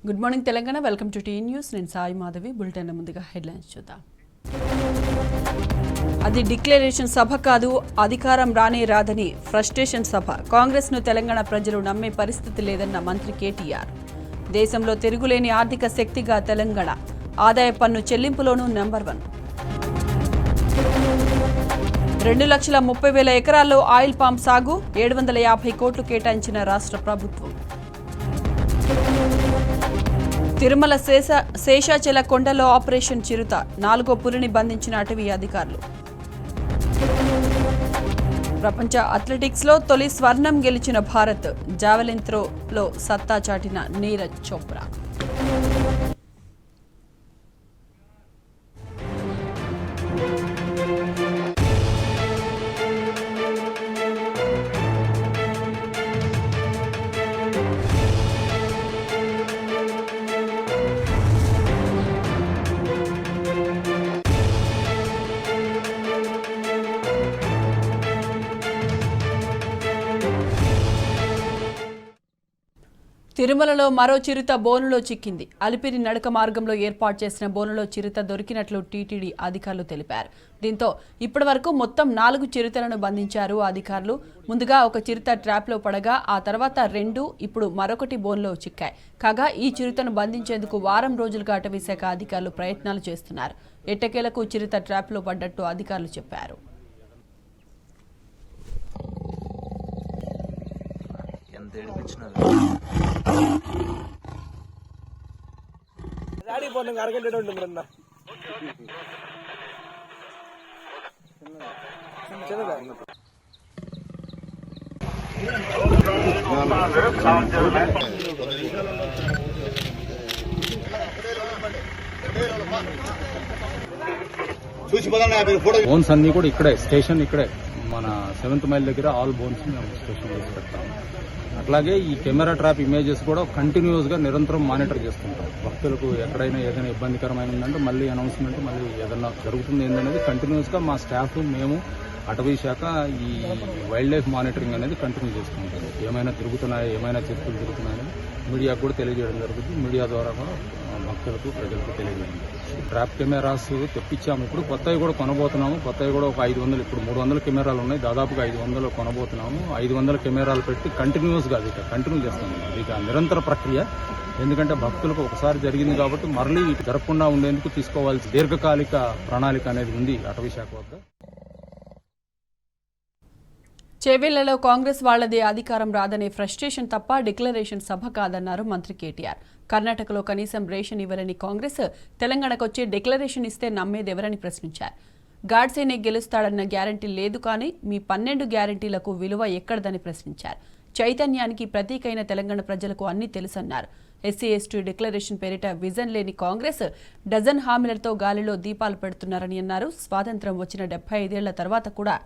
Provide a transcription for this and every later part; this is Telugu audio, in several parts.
Good morning Telangana. Welcome to T News. నేను సాయి మాధవి. బులెటిన్ ముందుగా హెడ్లైన్స్ చూద్దాం. అది డిక్లరేషన్ సభ కాదు, అధికారం రానే రాదని ఫ్రస్ట్రేషన్ సభ. కాంగ్రెస్ను తెలంగాణ ప్రజలు నమ్మే పరిస్థితి లేదన్న మంత్రి కేటీఆర్. దేశంలో తిరుగులేని ఆర్థిక శక్తిగా తెలంగాణ. ఆదాయ పన్ను చెల్లింపులోనూ నెంబర్ 1. 2,30,000 ఎకరాల్లో ఆయిల్ పామ్ సాగు. 750 కోట్లు కేటాయించిన రాష్ట్ర ప్రభుత్వం. తిరుమల శేషాచల కొండలో ఆపరేషన్ చిరుత. 4వ పులిని బంధించిన అటవీ అధికారులు. ప్రపంచ అథ్లెటిక్స్లో తొలి స్వర్ణం గెలిచిన భారత్. జావెలిన్ త్రోలో సత్తా చాటిన నీరజ్ చోప్రా. తిరుమలలో మరో చిరుత బోనులో చిక్కింది. అలిపిరి నడక మార్గంలో ఏర్పాటు చేసిన బోనులో చిరుత దొరికినట్లు టీటీడీ అధికారులు తెలిపారు. దీంతో ఇప్పటి వరకు మొత్తం 4 చిరుతలను బంధించారు అధికారులు. ముందుగా ఒక చిరుత ట్రాప్లో పడగా ఆ తర్వాత 2, ఇప్పుడు మరొకటి బోన్లో చిక్కాయి. కాగా ఈ చిరుతను బంధించేందుకు వారం రోజులుగా అటవీ శాఖ అధికారులు ప్రయత్నాలు చేస్తున్నారు. ఎట్టకేలకు చిరుత ట్రాప్లో పడ్డట్టు అధికారులు చెప్పారు. బోన్స్ అన్ని కూడా ఇక్కడే స్టేషన్, ఇక్కడే మన 7th మైల్ దగ్గర ఆల్ బోన్స్ స్టేషన్ వేసి పెడతాం. అట్లాగే ఈ కెమెరా ట్రాప్ ఇమేజెస్ కూడా కంటిన్యూస్ గా నిరంతరం మానిటర్ చేస్తుంటాం. భక్తులకు ఎక్కడైనా ఏదైనా ఇబ్బందికరమైనదంటే మళ్ళీ అనౌన్స్మెంట్, మళ్ళీ ఏదైనా జరుగుతుంది ఏంటనేది కంటిన్యూస్ గా మా స్టాఫ్, మేము, అటవీ శాఖ ఈ వైల్డ్ లైఫ్ మానిటరింగ్ అనేది కంటిన్యూ చేసుకుంటాం. ఏమైనా తిరుగుతున్నాయి, ఏమైనా చెరుకులు తిరుగుతున్నాయని మీడియాకు కూడా తెలియజేయడం జరుగుతుంది. మీడియా ద్వారా కూడా భక్తులకు, ప్రజలకు తెలియజేయడం. ట్రాప్ కెమెరాస్ తెప్పించాము. ఇప్పుడు కొత్తవి కూడా కొనబోతున్నాము. కొత్తవి కూడా ఒక 500, ఇప్పుడు 300 కెమెరాలు ఉన్నాయి. దాదాపుగా 500 కొనబోతున్నాము. 500 కెమెరాలు పెట్టి కంటిన్యూస్ గా కంటిన్యూ చేస్తాము. ఇక నిరంతర ప్రక్రియ. ఎందుకంటే భక్తులకు ఒకసారి జరిగింది కాబట్టి మరలీ జరగకుండా ఉండేందుకు తీసుకోవాల్సిన దీర్ఘకాలిక ప్రణాళిక అనేది ఉంది అటవీ శాఖ వద్ద. చేవెళ్లలో కాంగ్రెస్ వాళ్లదే అధికారం రాదనే ఫ్రస్ట్రేషన్ తప్ప డిక్లరేషన్ సభ కాదన్నారు మంత్రి కేటీఆర్. కర్ణాటకలో కనీసం రేషన్ ఇవ్వలేని కాంగ్రెస్ తెలంగాణకొచ్చి డిక్లరేషన్ ఇస్తే నమ్మేదెవరని ప్రశ్నించారు. గాడ్సేనే గెలుస్తాడన్న గ్యారంటీ లేదు, కానీ మీ 12 గ్యారంటీలకు విలువ ఎక్కడదని ప్రశ్నించారు. చైతన్యానికి ప్రతీకైన తెలంగాణ ప్రజలకు అన్నీ తెలుసన్నారు. ఎస్సీ ఎస్టీ డిక్లరేషన్ పేరిట విజన్ లేని కాంగ్రెస్ డజన్ హామీలతో గాలిలో దీపాలు పెడుతున్నారని అన్నారు. స్వాతంత్ర్యం వచ్చిన 75 ఏళ్ల తర్వాత కూడా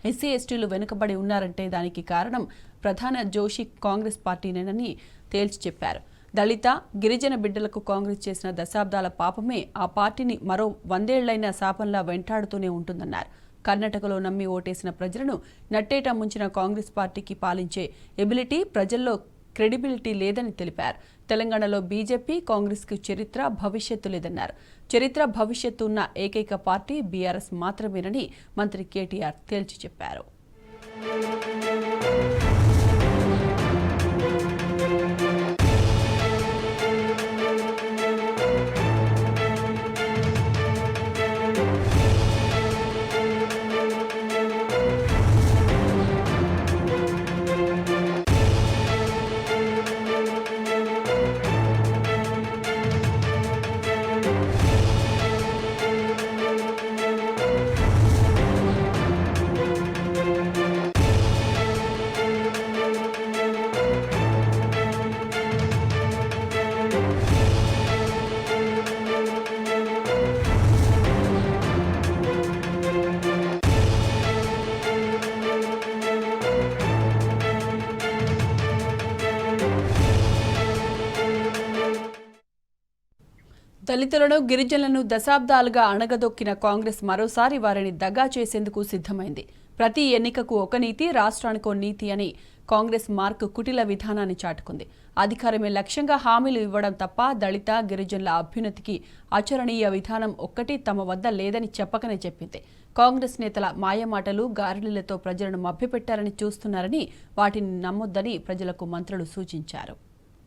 ఎస్సీ ఎస్టీలు వెనుకబడి ఉన్నారంటే దానికి కారణం ప్రధాన జోషి కాంగ్రెస్ పార్టీనేనని తేల్చి చెప్పారు. దళిత, గిరిజన బిడ్డలకు కాంగ్రెస్ చేసిన దశాబ్దాల పాపమే ఆ పార్టీని మరో 100 ఏళ్లైన శాపంలా వెంటాడుతూనే ఉంటుందన్నారు. కర్ణాటకలో నమ్మి ఓటేసిన ప్రజలను నట్టేట ముంచిన కాంగ్రెస్ పార్టీకి పాలించే ఎబిలిటీ, ప్రజల్లో క్రెడిబిలిటీ లేదని తెలిపారు. తెలంగాణలో బీజేపీ, కాంగ్రెస్కు చరిత్ర, భవిష్యత్తు లేదన్నారు. చరిత్ర, భవిష్యత్తు ఉన్న ఏకైక పార్టీ బీఆర్ఎస్ మాత్రమేనని మంత్రి కేటీఆర్ తేల్చి చెప్పారు. దళితులను, గిరిజనులను దశాబ్దాలుగా అణగదొక్కిన కాంగ్రెస్ మరోసారి వారిని దగా చేసేందుకు సిద్ధమైంది. ప్రతి ఎన్నికకు ఒక నీతి, రాష్ట్రానికో నీతి అని కాంగ్రెస్ మార్క్ కుటిల విధానాన్ని చాటుకుంది. అధికారమే లక్ష్యంగా హామీలు ఇవ్వడం తప్ప దళిత గిరిజనుల అభ్యున్నతికి ఆచరణీయ విధానం ఒక్కటి తమ వద్ద లేదని చెప్పకనే చెప్పింది. కాంగ్రెస్ నేతల మాయమాటలు గారడీలతో ప్రజలను మభ్యపెట్టారని చూస్తున్నారని, వాటిని నమ్మొద్దని ప్రజలకు మంత్రులు సూచించారు.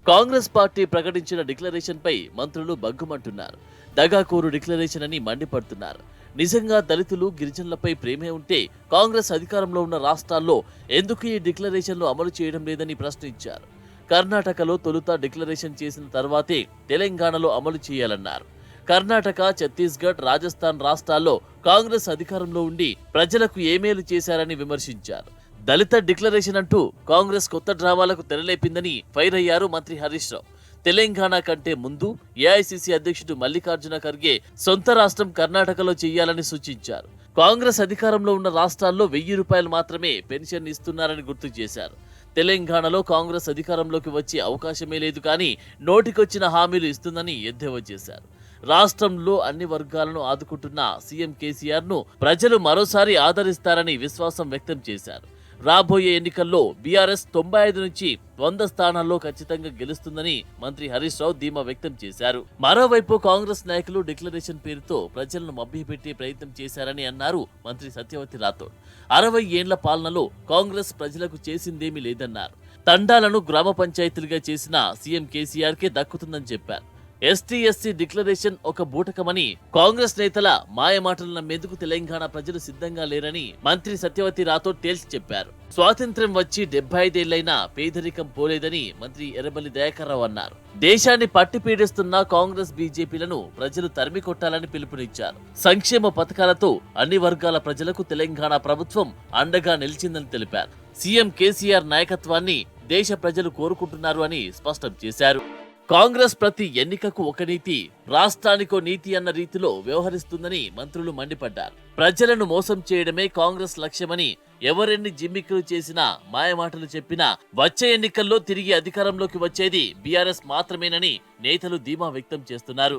కాంగ్రెస్ పార్టీ ప్రకటించిన డిక్లరేషన్ పై మంత్రులు బగ్గుమంటున్నారు. దగాకోరు డిక్లరేషన్ అని మండిపడుతున్నారు. నిజంగా దళితులు గిరిజనులపై ప్రేమే ఉంటే కాంగ్రెస్ అధికారంలో ఉన్న రాష్ట్రాల్లో ఎందుకు ఈ డిక్లరేషన్లు అమలు చేయడం లేదని ప్రశ్నించారు. కర్ణాటకలో తొలుత డిక్లరేషన్ చేసిన తర్వాతే తెలంగాణలో అమలు చేయాలన్నారు. కర్ణాటక, ఛత్తీస్గఢ్, రాజస్థాన్ రాష్ట్రాల్లో కాంగ్రెస్ అధికారంలో ఉండి ప్రజలకు ఏమేలు చేశారని విమర్శించారు. దళిత డిక్లరేషన్ అంటూ కాంగ్రెస్ కొత్త డ్రామాలకు తెరలేపిందని ఫైర్ అయ్యారు మంత్రి హరీష్ రావు. తెలంగాణ కంటే ముందు ఏఐసీసీ అధ్యక్షుడు మల్లికార్జున ఖర్గే సొంత రాష్ట్రం కర్ణాటకలో చేయాలని సూచించారు. కాంగ్రెస్ అధికారంలో ఉన్న రాష్ట్రాల్లో 1000 రూపాయలు మాత్రమే పెన్షన్ ఇస్తున్నారని గుర్తు చేశారు. తెలంగాణలో కాంగ్రెస్ అధికారంలోకి వచ్చే అవకాశమే లేదు, కానీ నోటికొచ్చిన హామీలు ఇస్తుందని ఎద్దేవా చేశారు. రాష్ట్రంలో అన్ని వర్గాలను ఆదుకుంటున్న సీఎం కేసీఆర్ ను ప్రజలు మరోసారి ఆదరిస్తారని విశ్వాసం వ్యక్తం చేశారు. రాబోయే ఎన్నికల్లో బీఆర్ఎస్ 95 నుంచి 100 స్థానాల్లో ఖచ్చితంగా గెలుస్తుందని మంత్రి హరీష్ రావు ధీమా వ్యక్తం చేశారు. మరోవైపు కాంగ్రెస్ నాయకులు డిక్లరేషన్ పేరుతో ప్రజలను మభ్యపెట్టే ప్రయత్నం చేశారని అన్నారు మంత్రి సత్యవతి రాథోడ్. 60 ఏండ్ల పాలనలో కాంగ్రెస్ ప్రజలకు చేసిందేమీ లేదన్నారు. తండాలను గ్రామ పంచాయతీలుగా చేసిన సీఎం కేసీఆర్ కే దక్కుతుందని చెప్పారు. ఎస్టీ ఎస్సీ డిక్లరేషన్ ఒక బూటకమని, కాంగ్రెస్ నేతల మాయమాటలు నమ్మేందుకు తెలంగాణ ప్రజలు సిద్ధంగా లేరని మంత్రి సత్యవతి రాథోడ్ తేల్చి చెప్పారు. స్వాతంత్ర్యం వచ్చి 75 ఏళ్లైనా పేదరికం పోలేదని మంత్రి ఎర్రబెల్లి దయాకర్ రావు అన్నారు. దేశాన్ని పట్టి పీడిస్తున్న కాంగ్రెస్ బీజేపీలను ప్రజలు తరిమి కొట్టాలని పిలుపునిచ్చారు. సంక్షేమ పథకాలతో అన్ని వర్గాల ప్రజలకు తెలంగాణ ప్రభుత్వం అండగా నిలిచిందని తెలిపారు. సీఎం కేసీఆర్ నాయకత్వాన్ని దేశ ప్రజలు కోరుకుంటున్నారు అని స్పష్టం చేశారు. కాంగ్రెస్ ప్రతి ఎన్నికకు ఒక నీతి, రాష్ట్రానికో నీతి అన్న రీతిలో వ్యవహరిస్తుందని మంత్రులు మండిపడ్డారు. ప్రజలను మోసం చేయడమే కాంగ్రెస్ లక్ష్యమని, ఎవరెన్ని జిమ్మిక్కులు చేసినా మాయమాటలు చెప్పినా వచ్చే ఎన్నికల్లో తిరిగి అధికారంలోకి వచ్చేది బీఆర్ఎస్ మాత్రమేనని నేతలు ధీమా వ్యక్తం చేస్తున్నారు.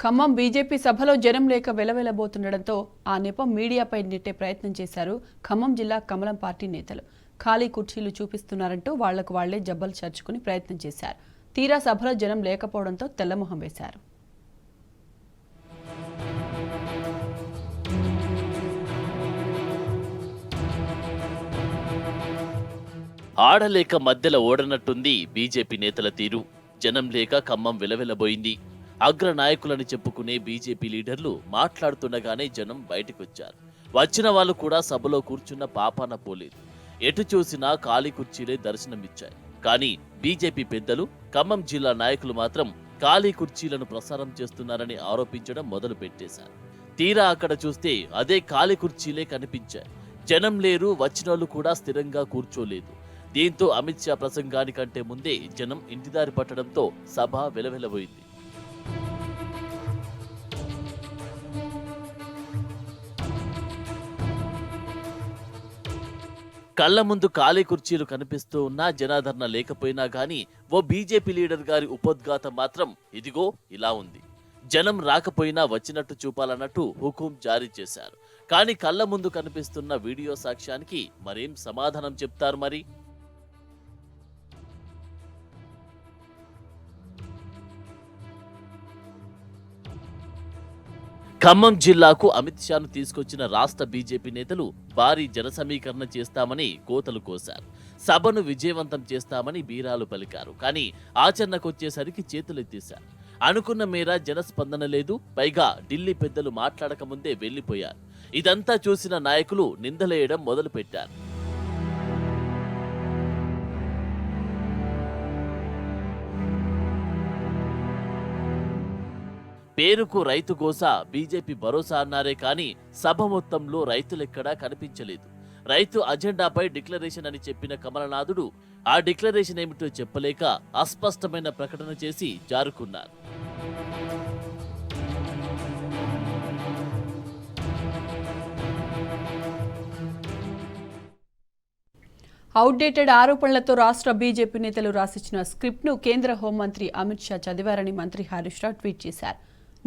ఖమ్మం బీజేపీ సభలో జనం లేక వెలవెలబోతుండటంతో ఆ నెపం మీడియాపై నెట్టే ప్రయత్నం చేశారు ఖమ్మం జిల్లా కమలం పార్టీ నేతలు. ఖాళీ కుర్చీలు చూపిస్తున్నారంటూ వాళ్లకు వాళ్లే జబ్బలు చర్చుకుని ప్రయత్నం చేశారు. తీరా సభలో జనం లేకపోవడంతో తెల్లమొహం వేశారు. ఆడలేక మధ్యలో ఓడనట్టుంది బీజేపీ నేతల తీరు. జనం లేక ఖమ్మం విలవిలబోయింది. అగ్ర నాయకులని చెప్పుకునే బీజేపీ లీడర్లు మాట్లాడుతుండగానే జనం బయటకొచ్చారు. వచ్చిన వాళ్ళు కూడా సభలో కూర్చున్న పాపాన పోలేదు. ఎటు చూసినా ఖాళీ కుర్చీలే దర్శనమిచ్చాయి. కానీ బీజేపీ పెద్దలు, ఖమ్మం జిల్లా నాయకులు మాత్రం ఖాళీ కుర్చీలను ప్రసారం చేస్తున్నారని ఆరోపించడం మొదలు పెట్టేశారు. తీరా అక్కడ చూస్తే అదే ఖాళీ కుర్చీలే కనిపించాయి. జనం లేరు, వచ్చినోళ్ళు కూడా స్థిరంగా కూర్చోలేదు. దీంతో అమిత్ షా ప్రసంగానికంటే ముందే జనం ఇంటిదారి పట్టడంతో సభ వెలవెలబోయింది. కళ్ల ముందు ఖాళీ కుర్చీలు కనిపిస్తూ ఉన్నా, జనాదరణ లేకపోయినా గానీ ఓ బీజేపీ లీడర్ గారి ఉపోద్ఘాతం మాత్రం ఇదిగో ఇలా ఉంది. జనం రాకపోయినా వచ్చినట్టు చూపాలన్నట్టు హుకుం జారీ చేశారు. కానీ కళ్ల ముందు కనిపిస్తున్న వీడియో సాక్ష్యానికి మరేం సమాధానం చెప్తారు మరి? ఖమ్మం జిల్లాకు అమిత్ షాను తీసుకొచ్చిన రాష్ట్ర బీజేపీ నేతలు భారీ జనసమీకరణ చేస్తామని కోతలు కోశారు. సభను విజయవంతం చేస్తామని బీరాలు పలికారు. కానీ ఆచరణకొచ్చేసరికి చేతులెత్తేశారు. అనుకున్న మేర జనస్పందన లేదు. పైగా ఢిల్లీ పెద్దలు మాట్లాడకముందే వెళ్లిపోయారు. ఇదంతా చూసిన నాయకులు నిందలేయడం మొదలుపెట్టారు. పేరుకు రైతు గోస, బీజేపీ భరోసా అన్నారే కానీ సభ మొత్తంలో రైతులెక్కడా కనిపించలేదు. రైతు అజెండాపై డిక్లరేషన్ అని చెప్పిన కమలనాథుడు ఆ డిక్లరేషన్ ఏమిటో చెప్పలేక అస్పష్టమైన ప్రకటన చేసి జారుకున్నారు. అవుట్డేటెడ్ ఆరోపణలతో రాష్ట్ర బీజేపీ నేతలు రాసిచ్చిన స్క్రిప్ట్ను కేంద్ర హోంమంత్రి అమిత్ షా చదివారని మంత్రి హరీష్ రావు ట్వీట్ చేశారు.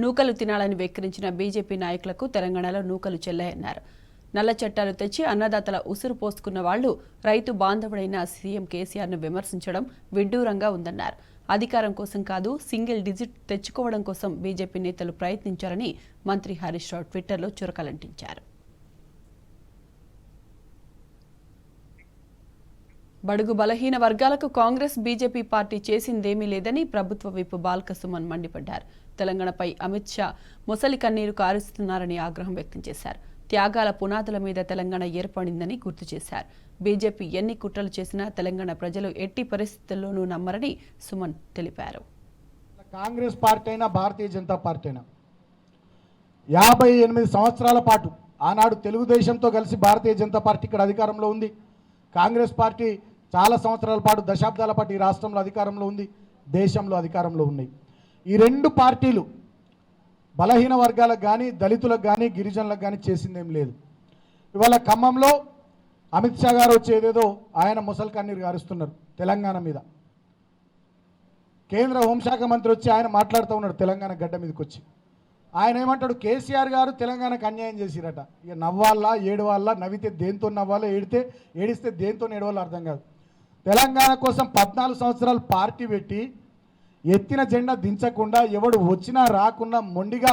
నూకలు తినాలని వెక్కిరించిన బీజేపీ నాయకులకు తెలంగాణలో నూకలు చెల్లాయన్నారు. నల్ల చట్టాలు తెచ్చి అన్నదాతల ఉసురు పోసుకున్న వాళ్లు రైతు బాంధవుడైన సీఎం కేసీఆర్ను విమర్శించడం విడ్డూరంగా ఉందన్నారు. అధికారం కోసం కాదు, సింగిల్ డిజిట్ తెచ్చుకోవడం కోసం బీజేపీ నేతలు ప్రయత్నించారని మంత్రి హరీష్ రావు ట్విట్టర్లో చురకలంటించారు. బడుగు బలహీన వర్గాలకు కాంగ్రెస్ బీజేపీ పార్టీ చేసిందేమీ లేదని ప్రభుత్వ విప్ బాల్క సుమన్ మండిపడ్డారు. తెలంగాణపై అమిత్ షా మొసలి కన్నీరు కారుస్తున్నారని ఆగ్రహం వ్యక్తం చేశారు. త్యాగాల పునాదుల మీద తెలంగాణ ఏర్పడిందని గుర్తు చేశారు. బీజేపీ ఎన్ని కుట్రలు చేసినా తెలంగాణ ప్రజలు ఎట్టి పరిస్థితుల్లోనూ నమ్మరని సుమన్ తెలిపారు. కాంగ్రెస్ పార్టీ అయినా భారతీయ జనతా పార్టీ అయినా 58 సంవత్సరాల పాటు ఆనాడు తెలుగుదేశంతో కలిసి భారతీయ జనతా పార్టీ ఇక్కడ అధికారంలో ఉంది. కాంగ్రెస్ పార్టీ చాలా సంవత్సరాల పాటు, దశాబ్దాల పాటు ఈ రాష్ట్రంలో అధికారంలో ఉంది, దేశంలో అధికారంలో ఉన్నాయి. ఈ రెండు పార్టీలు బలహీన వర్గాలకు కానీ, దళితులకు కానీ, గిరిజనులకు కానీ చేసిందేం లేదు. ఇవాళ ఖమ్మంలో అమిత్ షా గారు వచ్చి ఏదేదో ఆయన ముసలి కన్నీరు గారుస్తున్నారు తెలంగాణ మీద. కేంద్ర హోంశాఖ మంత్రి వచ్చి ఆయన మాట్లాడుతూ ఉన్నాడు తెలంగాణ గడ్డ మీదకి వచ్చి. ఆయన ఏమంటాడు, కేసీఆర్ గారు తెలంగాణకు అన్యాయం చేసిరట. ఇక నవ్వాలా ఏడవాలా, నవ్వితే దేంతో నవ్వాలో, ఏడిస్తే దేంతో ఏడవాలో అర్థం కాదు. తెలంగాణ కోసం 14 సంవత్సరాలు పార్టీ పెట్టి ఎత్తిన జెండా దించకుండా, ఎవడు వచ్చినా రాకున్నా మొండిగా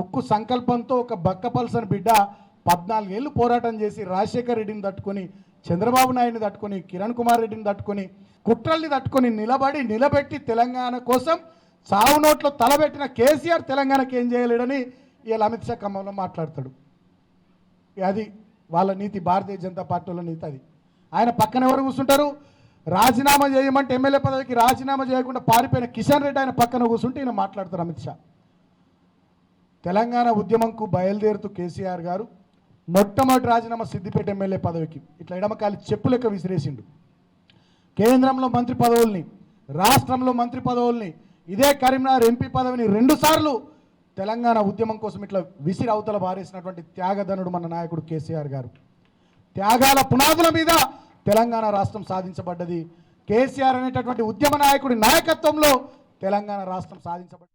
ఉక్కు సంకల్పంతో ఒక బక్కపల్సని బిడ్డ 14 ఏళ్ళు పోరాటం చేసి రాజశేఖర్ రెడ్డిని తట్టుకొని, చంద్రబాబు నాయుడిని తట్టుకొని, కిరణ్ కుమార్ రెడ్డిని తట్టుకొని, కుట్రల్ని తట్టుకొని నిలబెట్టి తెలంగాణ కోసం సావు నోట్లో తలబెట్టిన కేసీఆర్ తెలంగాణకి ఏం చేయలేడని ఇవాళ అమిత్ షా ఖమ్మంలో మాట్లాడతాడు. అది వాళ్ళ నీతి, భారతీయ జనతా పార్టీ వాళ్ళ నీతి అది. ఆయన పక్కన ఎవరు కూర్చుంటారు? రాజీనామా చేయమంటే ఎమ్మెల్యే పదవికి రాజీనామా చేయకుండా పారిపోయిన కిషన్ రెడ్డి ఆయన పక్కన కూర్చుంటే ఈయన మాట్లాడతారు అమిత్ షా. తెలంగాణ ఉద్యమంకు బయలుదేరుతూ కేసీఆర్ గారు మొట్టమొదటి రాజీనామా సిద్దిపేట ఎమ్మెల్యే పదవికి ఇట్లా ఎడమకాలి చెప్పు లెక్క విసిరేసిండు. కేంద్రంలో మంత్రి పదవుల్ని, రాష్ట్రంలో మంత్రి పదవుల్ని, ఇదే కరీంనగర్ ఎంపీ పదవిని 2 సార్లు తెలంగాణ ఉద్యమం కోసం ఇట్లా విసిరి అవతల బారేసినటువంటి త్యాగధనుడు మన నాయకుడు కేసీఆర్ గారు. త్యాగాల పునాదుల మీద తెలంగాణ రాష్ట్రం సాధించబడ్డది. కేసీఆర్ అనేటటువంటి ఉద్యమ నాయకుడి నాయకత్వంలో తెలంగాణ రాష్ట్రం సాధించబడ్డది.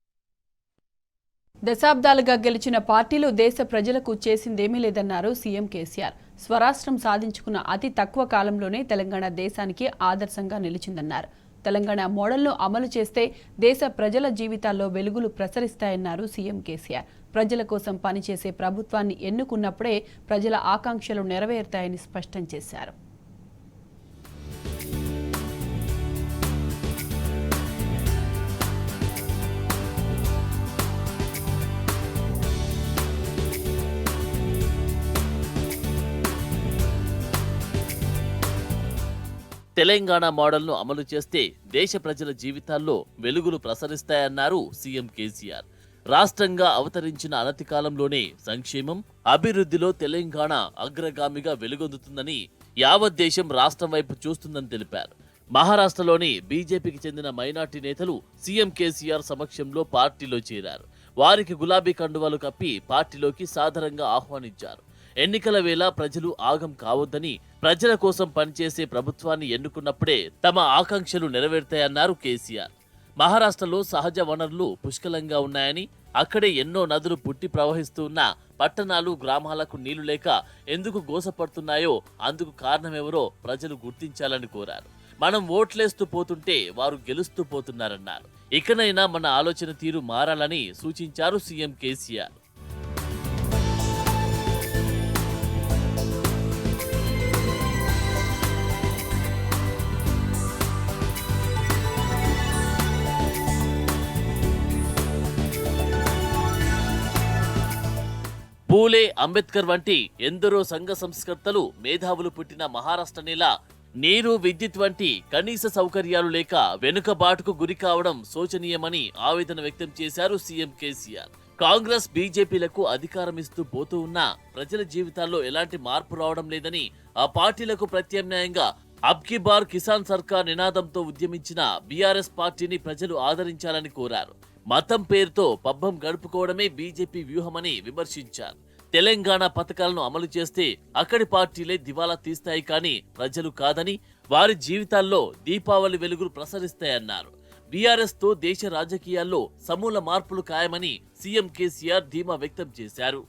దశాబ్దాలుగా గెలిచిన పార్టీలు దేశ ప్రజలకు చేసిందేమీ లేదన్నారు సీఎం కేసీఆర్. స్వరాష్ట్రం సాధించుకున్న అతి తక్కువ కాలంలోనే తెలంగాణ దేశానికి ఆదర్శంగా నిలిచిందన్నారు. తెలంగాణ మోడల్ను అమలు చేస్తే దేశ ప్రజల జీవితాల్లో వెలుగులు ప్రసరిస్తాయన్నారు సీఎం కేసీఆర్. ప్రజల కోసం పనిచేసే ప్రభుత్వాన్ని ఎన్నుకున్నప్పుడే ప్రజల ఆకాంక్షలు నెరవేరుతాయని స్పష్టం చేశారు. తెలంగాణ మోడల్ను అమలు చేస్తే దేశ ప్రజల జీవితాల్లో వెలుగులు ప్రసరిస్తాయన్నారు సీఎం కేసీఆర్. రాష్ట్రంగా అవతరించిన అనతి కాలంలోనే సంక్షేమం, అభివృద్ధిలో తెలంగాణ అగ్రగామిగా వెలుగొందుతుందని, యావత్ దేశం రాష్ట్రం వైపు చూస్తుందని తెలిపారు. మహారాష్ట్రలోని బీజేపీకి చెందిన మైనార్టీ నేతలు సీఎం కేసీఆర్ సమక్షంలో పార్టీలో చేరారు. వారికి గులాబీ కండువాలు కప్పి పార్టీలోకి సాదరంగా ఆహ్వానించారు. ఎన్నికల వేళ ప్రజలు ఆగం కావద్దని, ప్రజల కోసం పనిచేసే ప్రభుత్వాన్ని ఎన్నుకున్నప్పుడే తమ ఆకాంక్షలు నెరవేరుతాయన్నారు కేసీఆర్. మహారాష్ట్రలో సహజ వనరులు పుష్కలంగా ఉన్నాయని, అక్కడే ఎన్నో నదులు పుట్టి ప్రవహిస్తూ ఉన్న పట్టణాలు, గ్రామాలకు నీళ్లు లేక ఎందుకు గోసపడుతున్నాయో అందుకు కారణమెవరో ప్రజలు గుర్తించాలని కోరారు. మనం ఓట్లేస్తూ పోతుంటే వారు గెలుస్తూ పోతున్నారన్నారు. ఇకనైనా మన ఆలోచన తీరు మారాలని సూచించారు సీఎం కేసీఆర్. పూలే, అంబేద్కర్ వంటి ఎందరో సంఘ సంస్కర్తలు, మేధావులు పుట్టిన మహారాష్ట్ర నేల నీరు, విద్యుత్ వంటి కనీస సౌకర్యాలు లేక వెనుకబాటుకు గురి కావడం శోచనీయమని ఆవేదన వ్యక్తం చేశారు సీఎం కేసీఆర్. కాంగ్రెస్, బీజేపీలకు అధికారం ఇస్తూ పోతూ ఉన్నా ప్రజల జీవితాల్లో ఎలాంటి మార్పు రావడం లేదని, ఆ పార్టీలకు ప్రత్యామ్నాయంగా అబ్ కీ బార్ కిసాన్ సర్కార్ నినాదంతో ఉద్యమించిన బీఆర్ఎస్ పార్టీని ప్రజలు ఆదరించాలని కోరారు. మతం పేరుతో పబ్బం గడుపుకోవడమే బీజేపీ వ్యూహమని విమర్శించారు. తెలంగాణ పథకాలను అమలు చేస్తే అక్కడి పార్టీలే దివాలా తీస్తాయి కానీ ప్రజలు కాదని, వారి జీవితాల్లో దీపావళి వెలుగులు ప్రసరిస్తాయన్నారు. బీఆర్ఎస్ తో దేశ రాజకీయాల్లో సమూల మార్పులు ఖాయమని సీఎం కేసీఆర్ ధీమా వ్యక్తం చేశారు.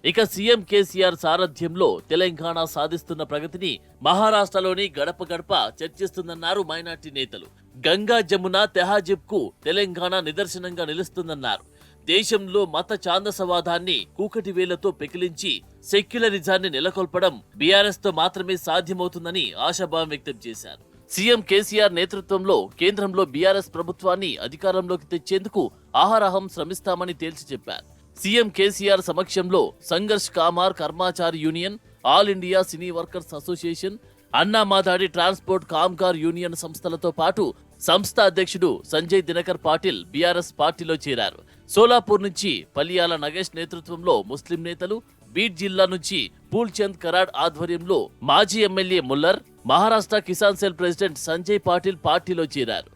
ఇక సీఎం కేసీఆర్ సారథ్యంలో తెలంగాణ సాధిస్తున్న ప్రగతిని మహారాష్ట్రలోని గడప గడప చర్చిస్తుందన్నారు మైనార్టీ నేతలు. గంగా జమున తెహాజిబ్కు తెలంగాణ నిదర్శనంగా నిలుస్తుందన్నారు. దేశంలో మత ఛాందసవాదాన్ని కూకటి వేలతో పెకిలించి సెక్యులరిజాన్ని నెలకొల్పడం బీఆర్ఎస్ తో మాత్రమే సాధ్యమవుతుందని ఆశాభావం వ్యక్తం చేశారు. సీఎం కేసీఆర్ నేతృత్వంలో కేంద్రంలో బీఆర్ఎస్ ప్రభుత్వాన్ని అధికారంలోకి తెచ్చేందుకు ఆహారహం శ్రమిస్తామని తేల్చి చెప్పారు. సీఎం కేసీఆర్ సమక్షంలో సంఘర్ష్ కామార్ కర్మాచారి union, all India cine workers association, Anna మాదాడి ట్రాన్స్పోర్ట్ కామ్గార్ యూనియన్ సంస్థలతో పాటు సంస్థ అధ్యక్షుడు సంజయ్ దినకర్ పాటిల్ బీఆర్ఎస్ పార్టీలో చేరారు. సోలాపూర్ నుంచి పల్లియాల నగేష్ నేతృత్వంలో ముస్లిం నేతలు, బీడ్ జిల్లా నుంచి పూల్చంద్ కరాడ్ ఆధ్వర్యంలో మాజీ MLA Muller, Maharashtra Kisan cell president Sanjay Patil పార్టీలో చేరారు.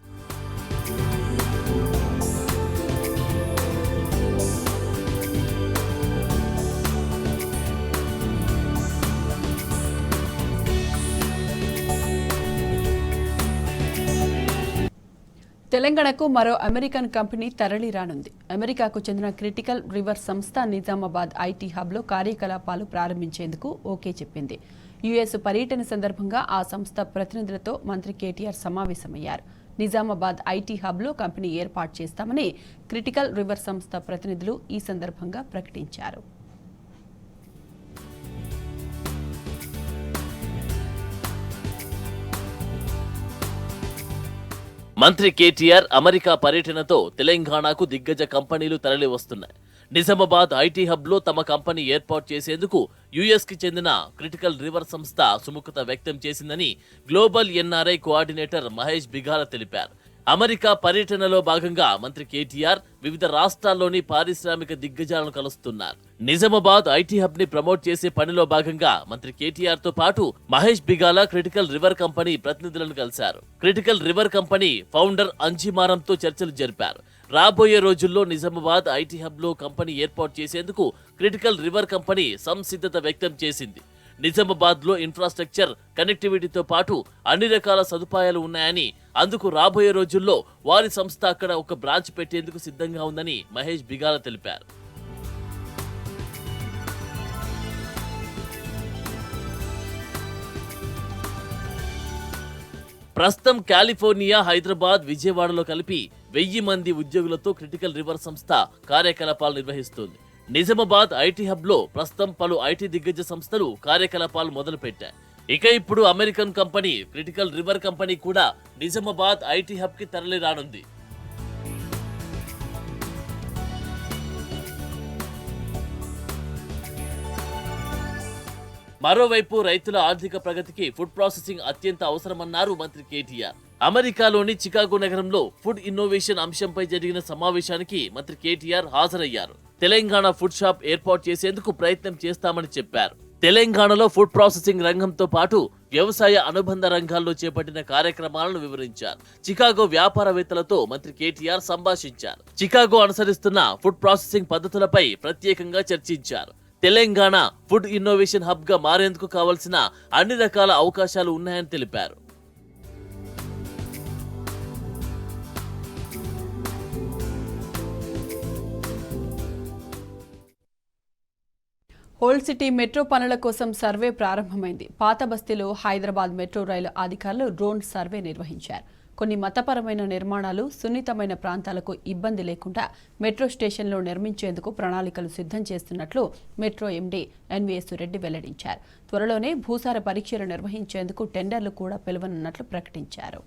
తెలంగాణకు మరో అమెరికన్ కంపెనీ తరలి రానుంది. అమెరికాకు చెందిన క్రిటికల్ రివర్ సంస్థ నిజామాబాద్ ఐటీ హబ్లో కార్యకలాపాలు ప్రారంభించేందుకు ఓకే చెప్పింది. యుఎస్ పర్యటన సందర్భంగా ఆ సంస్థ ప్రతినిధులతో మంత్రి కేటీఆర్ సమావేశమయ్యారు. నిజామాబాద్ ఐటీ హబ్లో కంపెనీ ఏర్పాటు చేస్తామని క్రిటికల్ రివర్ సంస్థ ప్రతినిధులు ఈ సందర్భంగా ప్రకటించారు. మంత్రి కేటీఆర్ అమెరికా పర్యటనతో తెలంగాణకు దిగ్గజ కంపెనీలు తరలి వస్తున్నాయి. నిజామాబాద్ ఐటీ హబ్ లో తమ కంపెనీ ఏర్పాటు చేసేందుకు యుఎస్ కి చెందిన క్రిటికల్ రివర్ సంస్థ సుముఖత వ్యక్తం చేసిందని global NRI coordinator Mahesh Bigala తెలిపారు. అమెరికా పర్యటనలో భాగంగా మంత్రి కేటీఆర్ వివిధ రాష్ట్రాల్లోని పారిశ్రామిక దిగ్గజాలను కలుస్తున్నారు. నిజామాబాద్ ఐటీ హబ్ ని ప్రమోట్ చేసే పనిలో భాగంగా మంత్రి కేటీఆర్ తో పాటు Mahesh Bigala critical river company ప్రతినిధులను కలిశారు. క్రిటికల్ రివర్ కంపెనీ ఫౌండర్ అంజిమారంతో చర్చలు జరిపారు. రాబోయే రోజుల్లో నిజామాబాద్ ఐటీ హబ్ లో కంపెనీ ఏర్పాటు చేసేందుకు క్రిటికల్ రివర్ కంపెనీ సంసిద్ధత వ్యక్తం చేసింది. నిజామాబాద్ లో ఇన్ఫ్రాస్ట్రక్చర్, కనెక్టివిటీతో పాటు అన్ని రకాల సదుపాయాలు ఉన్నాయని, అందుకు రాబోయే రోజుల్లో వారి సంస్థ అక్కడ ఒక బ్రాంచ్ పెట్టేందుకు సిద్ధంగా ఉందని మహేష్ బిగాల తెలిపారు. ప్రస్తుతం కాలిఫోర్నియా, హైదరాబాద్, విజయవాడలో కలిపి 1000 మంది ఉద్యోగులతో క్రిటికల్ రివర్ సంస్థ కార్యకలాపాలు నిర్వహిస్తుంది. నిజామాబాద్ ఐటీ హబ్ లో ప్రస్తుతం పలు ఐటీ దిగ్గజ సంస్థలు కార్యకలాపాలు మొదలుపెట్టాయి. ఇక ఇప్పుడు American company critical river company కూడా నిజామాబాద్ ఐటీ హబ్ కి తరలి రానుంది. మరోవైపు రైతుల ఆర్థిక ప్రగతికి ఫుడ్ ప్రాసెసింగ్ అత్యంత అవసరమన్నారు మంత్రి కేటీఆర్. అమెరికాలోని చికాగో నగరంలో ఫుడ్ ఇన్నోవేషన్ అంశంపై జరిగిన సమావేశానికి మంత్రి కేటీఆర్ హాజరయ్యారు. తెలంగాణ ఫుడ్ షాప్ ఏర్పాటు చేసేందుకు ప్రయత్నం చేస్తామని చెప్పారు. తెలంగాణలో ఫుడ్ ప్రాసెసింగ్ రంగంతో పాటు వ్యవసాయ అనుబంధ రంగాల్లో చేపట్టిన కార్యక్రమాలను వివరించారు. చికాగో వ్యాపారవేత్తలతో మంత్రి కేటీఆర్ సంభాషించారు. చికాగో అనుసరిస్తున్న ఫుడ్ ప్రాసెసింగ్ పద్ధతులపై ప్రత్యేకంగా చర్చించారు. తెలంగాణ ఫుడ్ ఇన్నోవేషన్ హబ్ గా మారేందుకు కావలసిన అన్ని రకాల అవకాశాలు ఉన్నాయని తెలిపారు. ఓల్డ్ సిటీ మెట్రో పనుల కోసం సర్వే ప్రారంభమైంది. పాత బస్తీలో హైదరాబాద్ మెట్రో రైలు అధికారులు డ్రోన్ సర్వే నిర్వహించారు. కొన్ని మతపరమైన నిర్మాణాలు, సున్నితమైన ప్రాంతాలకు ఇబ్బంది లేకుండా మెట్రో స్టేషన్లో నిర్మించేందుకు ప్రణాళికలు సిద్ధం చేస్తున్నట్లు మెట్రో ఎండీ ఎన్వీఎస్ రెడ్డి వెల్లడించారు. త్వరలోనే భూసార పరీక్షలు నిర్వహించేందుకు టెండర్లు కూడా పిలువనున్నట్లు ప్రకటించారు.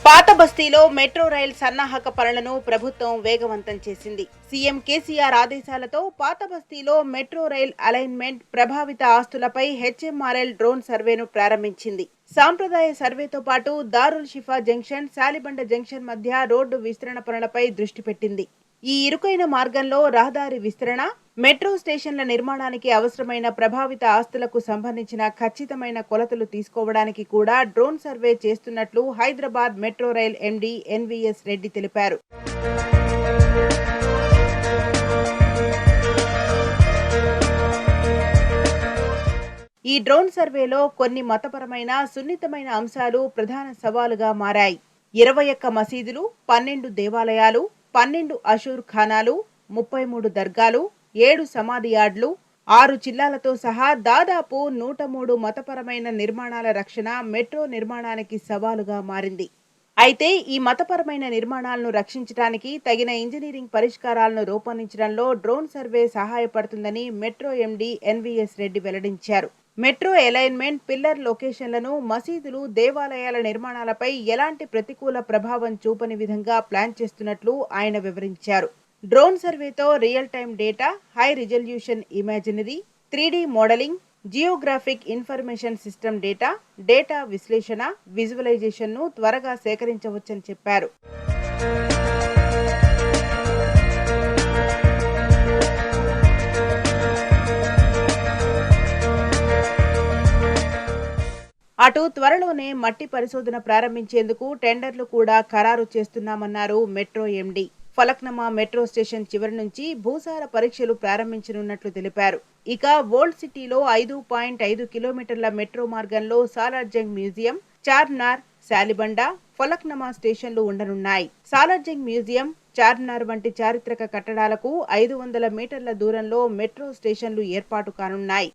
పాత బస్తీలో మెట్రో రైల్ సన్నాహక పనులను ప్రభుత్వం వేగవంతం చేసింది. సీఎం కేసీఆర్ ఆదేశాలతో పాత బస్తీలో మెట్రో రైల్ అలైన్మెంట్, ప్రభావిత ఆస్తులపై హెచ్ఎంఆర్ఎల్ డ్రోన్ సర్వేను ప్రారంభించింది. సాంప్రదాయ సర్వేతో పాటు దారుల్ షిఫా జంక్షన్, సాలిబండ జంక్షన్ మధ్య రోడ్డు విస్తరణ పనులపై దృష్టి పెట్టింది. ఈ ఇరుకైన మార్గంలో రహదారి విస్తరణ, మెట్రో స్టేషన్ల నిర్మాణానికి అవసరమైన ప్రభావిత ఆస్తులకు సంబంధించిన ఖచ్చితమైన కొలతలు తీసుకోవడానికి కూడా డ్రోన్ సర్వే చేస్తున్నట్లు Hyderabad metro rail MD NVS Reddy తెలిపారు. ఈ డ్రోన్ సర్వేలో కొన్ని మతపరమైన, సున్నితమైన అంశాలు ప్రధాన సవాలుగా మారాయి. 21 మసీదులు, 12 దేవాలయాలు, 12 అషూర్ ఖానాలు, 33 దర్గాలు, 7 సమాధి యార్డులు, 6 జిల్లాలతో సహా దాదాపు 103 మతపరమైన నిర్మాణాల రక్షణ మెట్రో నిర్మాణానికి సవాలుగా మారింది. అయితే ఈ మతపరమైన నిర్మాణాలను రక్షించడానికి తగిన ఇంజనీరింగ్ పరిష్కారాలను రూపొందించడంలో డ్రోన్ సర్వే సహాయపడుతుందని మెట్రో ఎండీ ఎన్వీఎస్ రెడ్డి వెల్లడించారు. మెట్రో అలైన్మెంట్, పిల్లర్ లొకేషన్లను మసీదులు, దేవాలయాల నిర్మాణాలపై ఎలాంటి ప్రతికూల ప్రభావం చూపని విధంగా ప్లాన్ చేస్తున్నట్లు ఆయన వివరించారు. డ్రోన్ సర్వేతో real time data, high resolution imaginary, 3D modeling, geographic information system data విశ్లేషణ, విజువలైజేషన్ను త్వరగా సేకరించవచ్చని చెప్పారు. అటు త్వరలోనే మట్టి పరిశోధన ప్రారంభించేందుకు టెండర్లు కూడా ఖరారు చేస్తున్నామన్నారు metro MD. Falaknuma metro station చివరి నుంచి భూసార పరీక్షలు ప్రారంభించనున్నట్లు తెలిపారు. ఇక ఓల్డ్ సిటీలో 5.5 కిలోమీటర్ల మెట్రో మార్గంలో సాలార్జంగ్ మ్యూజియం, చార్మినార్, శాలిబండ, ఫలక్నమా స్టేషన్లు ఉండనున్నాయి. సాలార్జంగ్ మ్యూజియం, చార్మినార్ వంటి చారిత్రక కట్టడాలకు 500 మీటర్ల దూరంలో మెట్రో స్టేషన్లు ఏర్పాటు కానున్నాయి.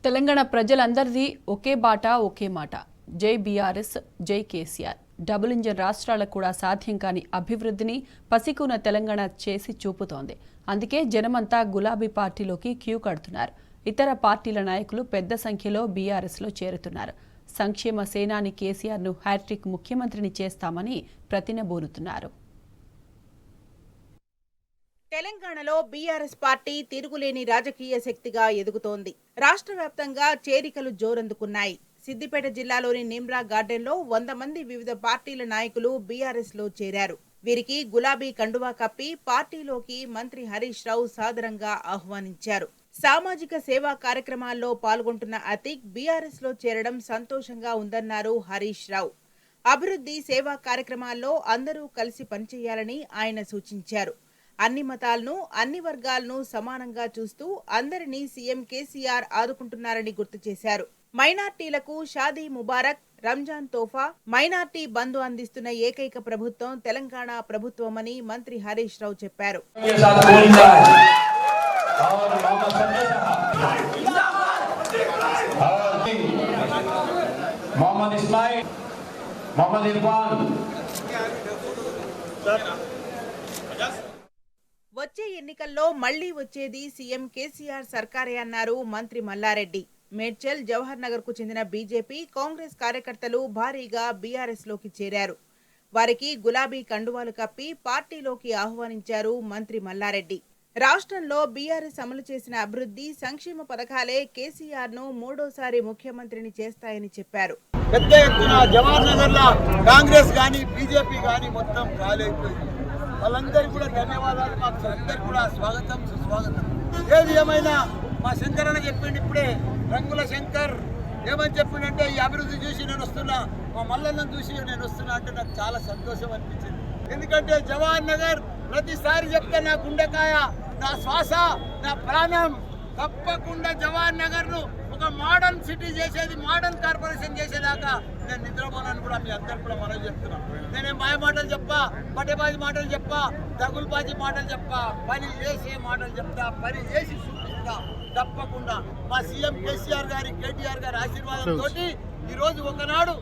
తెలంగాణ ప్రజలందరిది ఒకే బాట, ఒకే మాట. జై బీఆర్ఎస్, జై కేసీఆర్. డబుల్ ఇంజన్ రాష్ట్రాలకు కూడా సాధ్యం కాని అభివృద్ధిని పసికూన తెలంగాణ చేసి చూపుతోంది. అందుకే జనమంతా గులాబీ పార్టీలోకి క్యూ కడుతున్నారు. ఇతర పార్టీల నాయకులు పెద్ద సంఖ్యలో బీఆర్ఎస్లో చేరుతున్నారు. సంక్షేమ సేనాని కేసీఆర్ను హ్యాట్రిక్ ముఖ్యమంత్రిని చేస్తామని ప్రతినబూనుతున్నారు. తెలంగాణలో బీఆర్ఎస్ పార్టీ తిరుగులేని రాజకీయ శక్తిగా ఎదుగుతోంది. రాష్ట్ర వ్యాప్తంగా చేరికలు జోరందుకున్నాయి. సిద్దిపేట జిల్లాలోని నిమ్రా గార్డెన్లో 100 మంది వివిధ పార్టీల నాయకులు బీఆర్ఎస్ లో చేరారు. వీరికి గులాబీ కండువా కప్పి పార్టీలోకి మంత్రి హరీష్ రావు సాదరంగా ఆహ్వానించారు. సామాజిక సేవా కార్యక్రమాల్లో పాల్గొంటున్న అతీక్ బీఆర్ఎస్ లో చేరడం సంతోషంగా ఉందన్నారు హరీష్ రావు. అభివృద్ధి, సేవా కార్యక్రమాల్లో అందరూ కలిసి పనిచేయాలని ఆయన సూచించారు. అన్ని మతాలను, అన్ని వర్గాలను సమానంగా చూస్తూ అందరినీ సీఎం కేసీఆర్ ఆదుకుంటున్నారని గుర్తు చేశారు. మైనార్టీలకు షాదీ ముబారక్, రంజాన్ తోఫా, మైనార్టీ బంధు అందిస్తున్న ఏకైక ప్రభుత్వం తెలంగాణ ప్రభుత్వమని మంత్రి హరీష్ రావు చెప్పారు. వచ్చే ఎన్నికల్లో మళ్లీ వచ్చేది సీఎం కేసీఆర్ సర్కారే అన్నారు మంత్రి మల్లారెడ్డి. మేడ్చల్, జవహర్ నగర్ కు చెందిన బీజేపీ, కాంగ్రెస్ కార్యకర్తలు భారీగా బీఆర్ఎస్ లోకి చేరారు. వారికి గులాబీ కండువాలు కప్పి పార్టీలోకి ఆహ్వానించారు మంత్రి మల్లారెడ్డి. రాష్ట్రంలో బీఆర్ఎస్ అమలు చేసిన అభివృద్ధి, సంక్షేమ పథకాలే కేసీఆర్ ను మూడోసారి ముఖ్యమంత్రిని చేస్తాయని చెప్పారు. పెద్ద ఎత్తున జవహర్ నగర్ లో కాంగ్రెస్ గాని బీజేపీ గాని మొత్తం కాలైపోయింది. వాళ్ళందరికీ కూడా ధన్యవాదాలు. మాకు అందరికీ కూడా స్వాగతం, సుస్వాగతం. ఏది ఏమైనా మా శంకర్ అన్న చెప్పిండు ఇప్పుడే, రంగుల శంకర్ ఏమని చెప్పిండంటే ఈ అభివృద్ధి చూసి నేను వస్తున్నా, మా మల్లన్నను చూసి నేను వస్తున్నా అంటే నాకు చాలా సంతోషం అనిపించింది. ఎందుకంటే జవహర్ నగర్ ప్రతిసారి చెప్తే నా గుండెకాయ, నా శ్వాస, నా ప్రాణం. తప్పకుండా జవహర్ నగర్ ను ఒక మోడర్న్ సిటీ చేసేది, మోడర్న్ కార్పొరేషన్ చేసేదాకా నేను నిద్రపోనని కూడా మీ అందరు కూడా మనం చెప్తున్నాం. నేనేం మాయ మాటలు చెప్పా, పట్టేబాజీ మాటలు చెప్పా, దగులుబాజీ మాటలు చెప్పా, పని చేసే మాటలు చెప్తా, పని చేసి చూపిస్తా. తప్పకుండా మా సీఎం కేసీఆర్ గారి, కేటీఆర్ గారి ఆశీర్వాదంతో ఈరోజు ఒకనాడు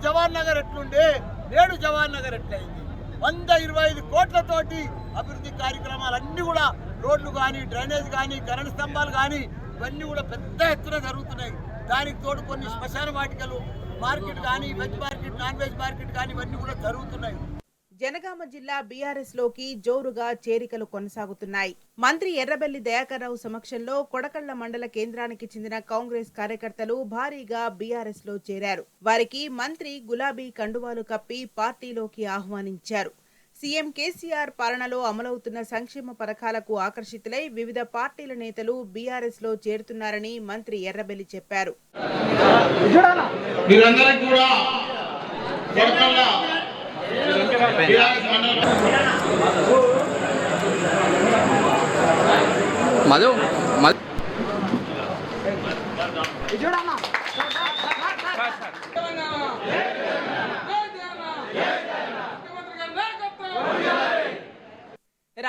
జవహర్ నగర్ ఎట్లుండే, నేడు జవహర్ నగర్ ఎట్లయింది. 125 కోట్లతోటి అభివృద్ధి కార్యక్రమాలన్నీ కూడా, రోడ్లు కానీ, డ్రైనేజ్ కానీ, కరెంట్ స్తంభాలు కానీ ఇవన్నీ కూడా పెద్ద ఎత్తున జరుగుతున్నాయి. దానికి తోడు కొన్ని శ్మశాన వాటికలు, మార్కెట్ కానీ, veg market, non veg market కానీ ఇవన్నీ కూడా జరుగుతున్నాయి. జనగామ జిల్లా బీఆర్ఎస్ లోకి జోరుగా చేరికలు కొనసాగుతున్నాయి. మంత్రి ఎర్రబెల్లి దయాకర్ రావు సమక్షంలో కొడకళ్ల మండల కేంద్రానికి చెందిన కాంగ్రెస్ కార్యకర్తలు భారీగా బీఆర్ఎస్ లో చేరారు. వారికి మంత్రి గులాబీ కండువాలు కప్పి పార్టీలోకి ఆహ్వానించారు. సీఎం కేసీఆర్ పాలనలో అమలవుతున్న సంక్షేమ పథకాలకు ఆకర్షితులై వివిధ పార్టీల నేతలు బీఆర్ఎస్ లో చేరుతున్నారని మంత్రి ఎర్రబెల్లి చెప్పారు.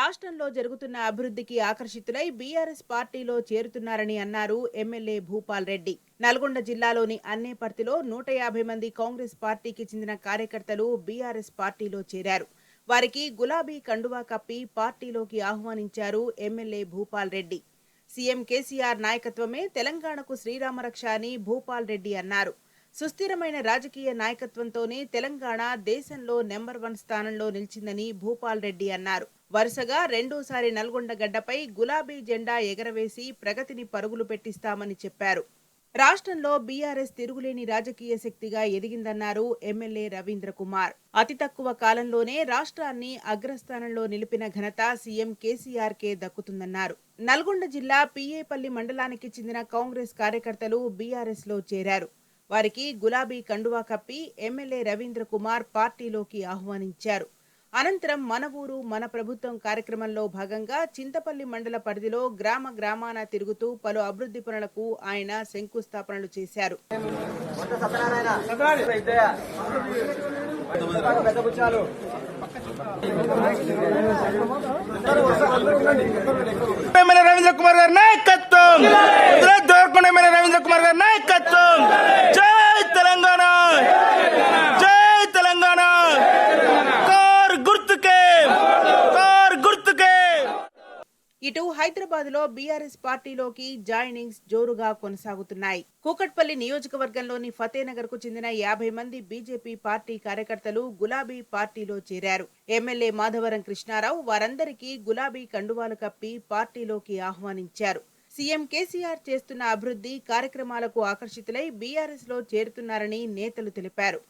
రాష్ట్రంలో జరుగుతున్న అభివృద్ధికి ఆకర్షితులై బీఆర్ఎస్ పార్టీలో చేరుతున్నారని అన్నారు ఎమ్మెల్యే భూపాల్ రెడ్డి. నల్గొండ జిల్లాలోని అన్నేపర్తిలో 150 మంది కాంగ్రెస్ పార్టీకి చెందిన కార్యకర్తలు బీఆర్ఎస్ పార్టీలో చేరారు. వారికి గులాబీ కండువా కప్పి పార్టీలోకి ఆహ్వానించారు ఎమ్మెల్యే భూపాల్ రెడ్డి. సీఎం కేసీఆర్ నాయకత్వమే తెలంగాణకు శ్రీరామరక్ష అని భూపాల్ రెడ్డి అన్నారు. సుస్థిరమైన రాజకీయ నాయకత్వంతోనే తెలంగాణ దేశంలో నెంబర్ 1 స్థానంలో నిలిచిందని భూపాల్ రెడ్డి అన్నారు. వరుసగా రెండోసారి నల్గొండ గడ్డపై గులాబీ జెండా ఎగరవేసి ప్రగతిని పరుగులు పెట్టిస్తామని చెప్పారు. రాష్ట్రంలో బీఆర్ఎస్ తిరుగులేని రాజకీయ శక్తిగా ఎదిగిందన్నారు ఎమ్మెల్యే రవీంద్ర కుమార్. అతి తక్కువ కాలంలోనే రాష్ట్రాన్ని అగ్రస్థానంలో నిలిపిన ఘనత సీఎం కేసీఆర్కే దక్కుతుందన్నారు. నల్గొండ జిల్లా పిఏపల్లి మండలానికి చెందిన కాంగ్రెస్ కార్యకర్తలు బీఆర్ఎస్ లో చేరారు. వారికి గులాబీ కండువా కప్పి ఎమ్మెల్యే రవీంద్ర కుమార్ పార్టీలోకి ఆహ్వానించారు. అనంతరం మన ఊరు మన ప్రభుత్వం కార్యక్రమంలో భాగంగా చింతపల్లి మండల పరిధిలో గ్రామాన తిరుగుతూ పలు అభివృద్ధి పనులకు ఆయన శంకుస్థాపనలు చేశారు. రవీంద్ర కుమార్ గారి నాయకత్వం, రవీంద్ర కుమార్ గారి నాయకత్వం. జై తెలంగాణ, జై తెలంగాణ. కార్ గుర్తుకే, కార్ గుర్తుకే. ఇటు హైదరాబాద్ లో బీఆర్ఎస్ పార్టీలోకి జాయినింగ్స్ జోరుగా కొనసాగుతున్నాయి. కూకట్పల్లి నియోజకవర్గంలోని ఫతేనగర్ కు చెందిన 50 మంది బీజేపీ పార్టీ కార్యకర్తలు గులాబీ పార్టీలో చేరారు. ఎమ్మెల్యే మాధవరం కృష్ణారావు వారందరికీ గులాబీ కండువాలు కప్పి పార్టీలోకి ఆహ్వానించారు. సీఎం కేసీఆర్ చేస్తున్న అభివృద్ధి కార్యక్రమాలకు ఆకర్షితులై బీఆర్ఎస్ లో చేరుతున్నారని నేతలు తెలిపారు.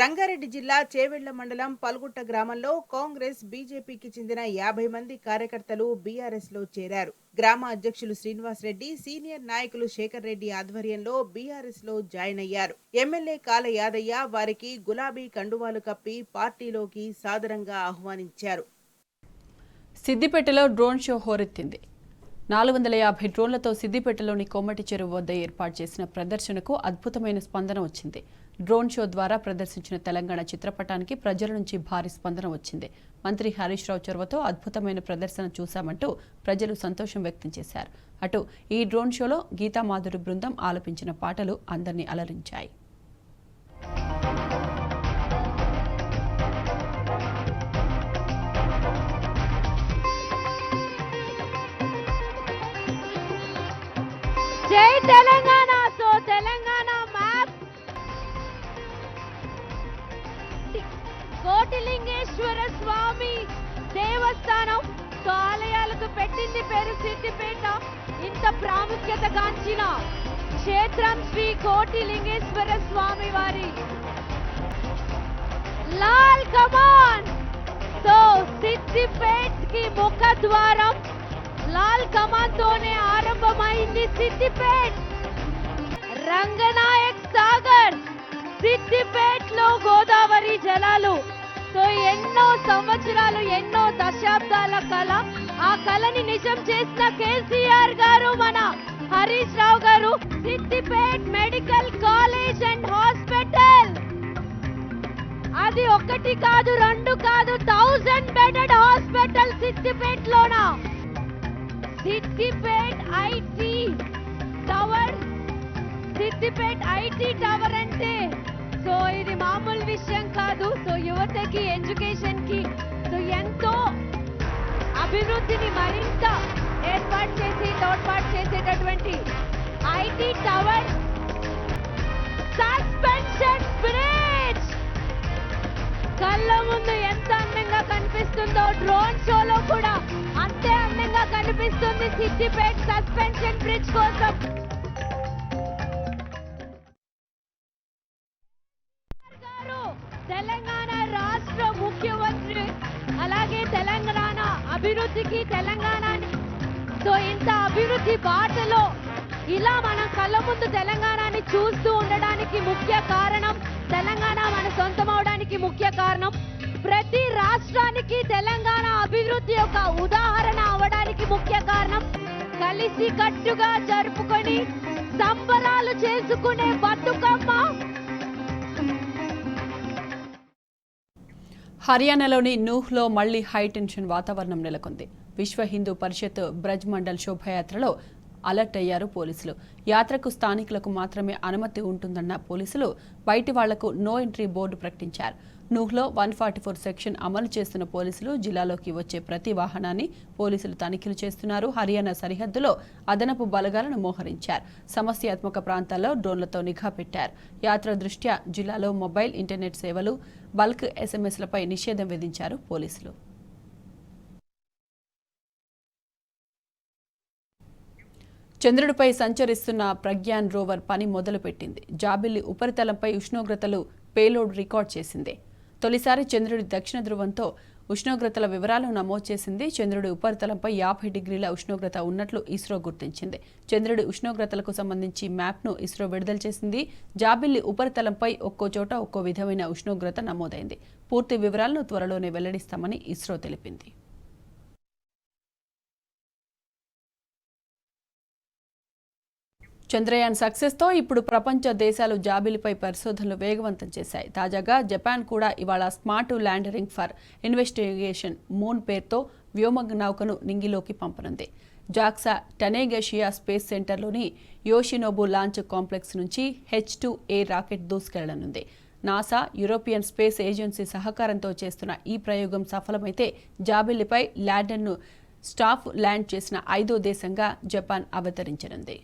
రంగారెడ్డి జిల్లా చేవెళ్ల మండలం పల్గుట్ట గ్రామంలో కాంగ్రెస్ బీజేపీకి చెందిన 50 మంది కార్యకర్తలు బీఆర్ఎస్ లో చేరారు. గ్రామ అధ్యక్షులు శ్రీనివాస్ రెడ్డి, సీనియర్ నాయకులు శేఖర్ రెడ్డి ఆధ్వర్యంలో బీఆర్ఎస్ లో జాయిన్ అయ్యారు. ఎమ్మెల్యే కాల యాదయ్య వారికి గులాబీ కండువాలు కప్పి పార్టీలోకి సాదరంగా ఆహ్వానించారు. సిద్దిపేటలో డ్రోన్ షో హోరెత్తింది. 450 డ్రోన్లతో సిద్దిపేటలోని కొమ్మటి చెరువు వద్ద ఏర్పాటు చేసిన ప్రదర్శనకు అద్భుతమైన స్పందన వచ్చింది. డ్రోన్ షో ద్వారా ప్రదర్శించిన తెలంగాణ చిత్రపటానికి ప్రజల నుంచి భారీ స్పందన వచ్చింది. మంత్రి హరీష్ రావు చొరవతో అద్భుతమైన ప్రదర్శన చూశామంటూ ప్రజలు సంతోషం వ్యక్తం చేశారు. అటు ఈ డ్రోన్ షోలో గీతామాధురి బృందం ఆలపించిన పాటలు అందరినీ అలరించాయి. జై తెలంగాణ. సో తెలంగాణ మ్యాప్ కోటిలింగేశ్వర స్వామి దేవస్థానం ఆలయాలకు పెట్టింది పేరు సిద్దిపేట. ఇంత ప్రాముఖ్యత గాంచిన క్షేత్రం శ్రీ కోటిలింగేశ్వర స్వామి వారి లాల్ కమాన్. సో సిద్దిపేట కి ముఖద్వారం లాల్ కమాన్ తోనే ఆరంభమైంది సిద్దిపేట్. రంగనాయక్ సాగర్ సిద్దిపేట్లో గోదావరి జలాలు. సో ఎన్నో సంవత్సరాలు, ఎన్నో దశాబ్దాల కళ, ఆ కళని నిజం చేసిన కేసీఆర్ గారు, మన హరీష్ రావు గారు. Siddipet medical college and hospital, అది ఒకటి కాదు, రెండు కాదు, 1000 బెడెడ్ హాస్పిటల్ సిద్దిపేట్ లోనా. Siddipet IT tower, Siddipet IT tower అంటే సో ఇది మామూలు విషయం కాదు. సో యువతకి, ఎడ్యుకేషన్ కి సో ఎంతో అభివృద్ధిని మరింత ఏర్పాటు చేసి తోడ్పాటు చేసేటటువంటి ఐటీ టవర్. సస్పెన్షన్ బ్రిడ్జ్ కళ్ళ ముందు ఎంత అందంగా కనిపిస్తుందో డ్రోన్ షోలో కూడా అంతే అందంగా కనిపిస్తుంది సిద్దిపేట్ సస్పెన్షన్ బ్రిడ్జ్ కోసం. తెలంగాణ రాష్ట్ర ముఖ్యమంత్రి, అలాగే తెలంగాణ అభివృద్ధికి, తెలంగాణని సో ఇంత అభివృద్ధి బాటలో ఇలా మనం కళ్ళ ముందు తెలంగాణని చూస్తూ ఉండడానికి ముఖ్య కారణం, తెలంగాణ మన సొంతం అవడానికి ముఖ్య కారణం, ప్రతి రాష్ట్రానికి తెలంగాణ అభివృద్ధి ఒక ఉదాహరణ అవడానికి ముఖ్య కారణం, కలిసి కట్టుగా జరుపుకొని సంబరాలు చేసుకునే బతుకమ్మ. హర్యానాలోని నూహ్లో మళ్లీ హై టెన్షన్ వాతావరణం నెలకొంది. విశ్వ హిందూ పరిషత్ బ్రజ్ మండల్ శోభయాత్రలో అలర్ట్ అయ్యారు పోలీసులు. యాత్రకు స్థానికులకు మాత్రమే అనుమతి ఉంటుందన్న పోలీసులు బయటి వాళ్లకు నో ఎంట్రీ బోర్డు ప్రకటించారు. నూహ్లో 144 సెక్షన్ అమలు చేస్తున్న పోలీసులు జిల్లాలోకి వచ్చే ప్రతి వాహనాన్ని పోలీసులు తనిఖీలు చేస్తున్నారు. హర్యానా సరిహద్దులో అదనపు బలగాలను మోహరించారు. సమస్యాత్మక ప్రాంతాల్లో డ్రోన్లతో నిఘా పెట్టారు. యాత్ర దృష్ట్యా జిల్లాలో మొబైల్, ఇంటర్నెట్ సేవలు, బల్క్ ఎస్ఎంఎస్లపై నిషేధం విధించారు పోలీసులు. చంద్రుడిపై సంచరిస్తున్న ప్రజ్ఞాన్ రోవర్ పని మొదలుపెట్టింది. జాబిల్లి ఉపరితలంపై ఉష్ణోగ్రతలు పేలోడ్ రికార్డ్ చేసింది. తొలిసారి చంద్రుడి దక్షిణ ధ్రువంతో ఉష్ణోగ్రతల వివరాలు నమోదు చేసింది. చంద్రుడి ఉపరితలంపై 50 డిగ్రీల ఉష్ణోగ్రత ఉన్నట్లు ఇస్రో గుర్తించింది. చంద్రుడి ఉష్ణోగ్రతలకు సంబంధించి మ్యాప్ను ఇస్రో విడుదల చేసింది. జాబిల్లి ఉపరితలంపై ఒక్కో చోట ఒక్కో విధమైన ఉష్ణోగ్రత నమోదైంది. పూర్తి వివరాలను త్వరలోనే వెల్లడిస్తామని ఇస్రో తెలిపింది. చంద్రయాన్ సక్సెస్తో ఇప్పుడు ప్రపంచ దేశాలు జాబిలిపై పరిశోధనలు వేగవంతం చేశాయి. తాజాగా జపాన్ కూడా ఇవాళ స్మార్ట్ ల్యాండరింగ్ ఫర్ ఇన్వెస్టిగేషన్ మూన్ పేరుతో వ్యోమ నౌకను నింగిలోకి పంపనుంది. జాక్సా టనేగషియా స్పేస్ సెంటర్లోని యోషినోబు లాంచ్ కాంప్లెక్స్ నుంచి H-2A రాకెట్ దూసుకెళ్లనుంది. నాసా, యూరోపియన్ స్పేస్ ఏజెన్సీ సహకారంతో చేస్తున్న ఈ ప్రయోగం సఫలమైతే జాబిల్లిపై ల్యాండర్ను సాఫ్ట్ ల్యాండ్ చేసిన 5వ దేశంగా జపాన్ అవతరించనుంది.